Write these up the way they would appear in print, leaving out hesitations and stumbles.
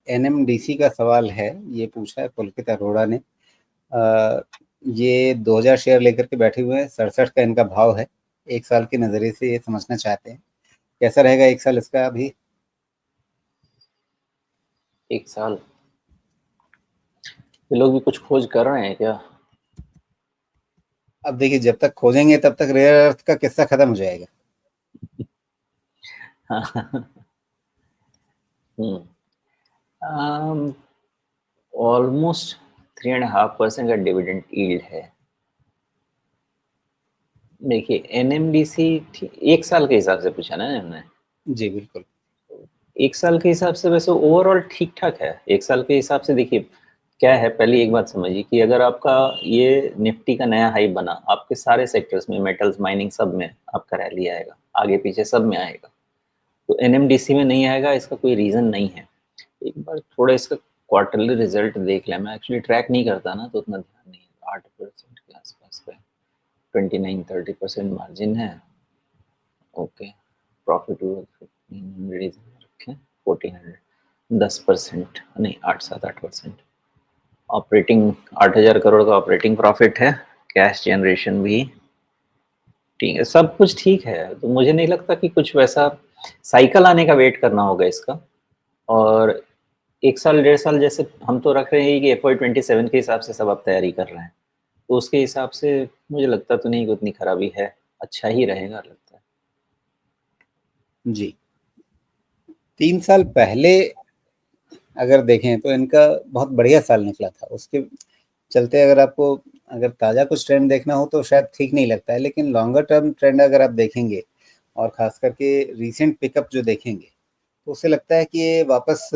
NMDC का सवाल है, ये पूछा है पुलकित अरोड़ा ने। ये 2000 शेयर लेकर के बैठे हुए हैं, 67 का इनका भाव है। 1 साल के नज़रिए से ये समझना चाहते हैं, कैसा रहेगा 1 साल इसका अभी? 1 साल ये लोग भी कुछ खोज कर रहे हैं क्या? अब देखिए, जब तक खोजेंगे तब तक रेयर अर्थ का किस्सा खत्म हो जाएगा। ऑलमोस्ट 3.5% का डिविडेंड यील्ड है। देखिए एनएमडीसी 1 साल के हिसाब से पूछा ना हमने। जी बिल्कुल। 1 साल के हिसाब से वैसे ओवरऑल ठीक ठाक है। 1 साल के हिसाब से देखिए क्या है, पहली एक बात समझिए कि अगर आपका ये निफ्टी का नया हाई बना, आपके सारे सेक्टर्स में, मेटल्स, माइनिंग, सब में आपका रैली आएगा, आगे पीछे सब में आएगा। तो एनएमडीसी में नहीं आएगा, इसका कोई रीज़न नहीं है। एक बार थोड़ा इसका क्वार्टरली रिजल्ट देख लें। मैं एक्चुअली ट्रैक नहीं करता ना, तो उतना ध्यान नहीं है। 8% के आसपास का 29-30% मार्जिन है। ओके, प्रॉफिट 1500 रखें, 1400, 10% नहीं, 8-7-8%। ऑपरेटिंग 8000 करोड़ का ऑपरेटिंग प्रॉफिट है। कैश जनरेशन भी ठीक है, सब कुछ ठीक है। तो मुझे नहीं लगता कि कुछ वैसा साइकिल आने का वेट करना होगा इसका। और 1 साल 1.5 साल जैसे हम तो रख रहे हैं कि FY27 के हिसाब से सब आप तैयारी कर रहे हैं, तो उसके हिसाब से मुझे लगता तो नहीं कि उतनी खराबी है, अच्छा ही रहेगा लगता है। जी, 3 साल पहले अगर देखें तो इनका बहुत बढ़िया साल निकला था। उसके चलते अगर ताज़ा कुछ ट्रेंड देखना हो तो शायद ठीक नहीं लगता है, लेकिन लॉन्गर टर्म ट्रेंड अगर आप देखेंगे और ख़ास करके रीसेंट पिकअप जो देखेंगे, तो उससे लगता है कि ये वापस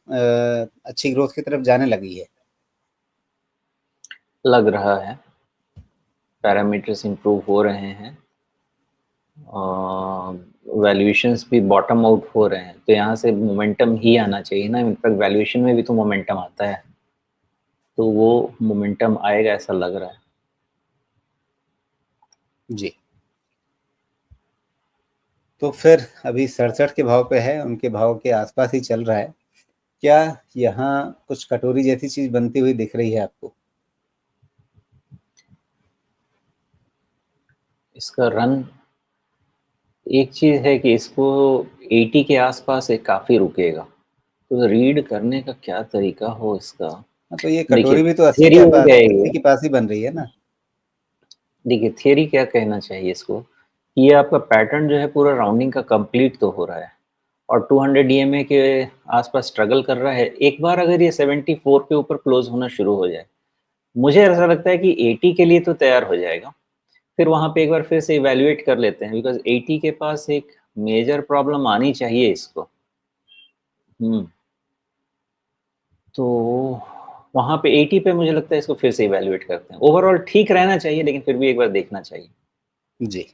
अच्छी ग्रोथ की तरफ जाने लगी है। लग रहा है पैरामीटर्स इंप्रूव हो रहे हैं, वैल्यूएशंस भी बॉटम आउट हो रहे हैं, तो यहाँ से मोमेंटम ही आना चाहिए ना। इनफैक्ट वैल्यूएशन में भी तो मोमेंटम आता है, तो वो मोमेंटम आएगा ऐसा लग रहा है। जी, तो फिर अभी 67 के भाव पे है, उनके भाव के आसपास ही चल रहा है। क्या यहाँ कुछ कटोरी जैसी चीज़ बनती हुई दिख रही है आपको? इसका रन, एक चीज़ है कि इसको 80 के आसपास एक काफ़ी रुकेगा, तो रीड करने का क्या तरीका हो इसका। हाँ, तो ये देखिए कटोरी भी तो थियरी हो 80 जाएगी। के पास ही बन रही है ना? देखिए थियरी क्या कहना चाहिए इसको, ये आपका पैटर्न जो है पूरा राउंडिंग का कंप्लीट तो हो रहा है और 200 ईएमए के आसपास स्ट्रगल कर रहा है। एक बार अगर ये 74 के ऊपर क्लोज होना शुरू हो जाए, मुझे ऐसा लगता है कि 80 के लिए तो तैयार हो जाएगा। फिर वहाँ पे एक बार फिर से इवैल्यूएट कर लेते हैं, बिकॉज़ 80 के पास एक मेजर प्रॉब्लम आनी चाहिए इसको। हुँ, तो वहाँ पे 80 पे मुझे लगता है इसको फिर से इवैल्यूएट करते हैं। ओवरऑल ठीक रहना चाहिए, लेकिन फिर भी एक बार देखना चाहिए। जी।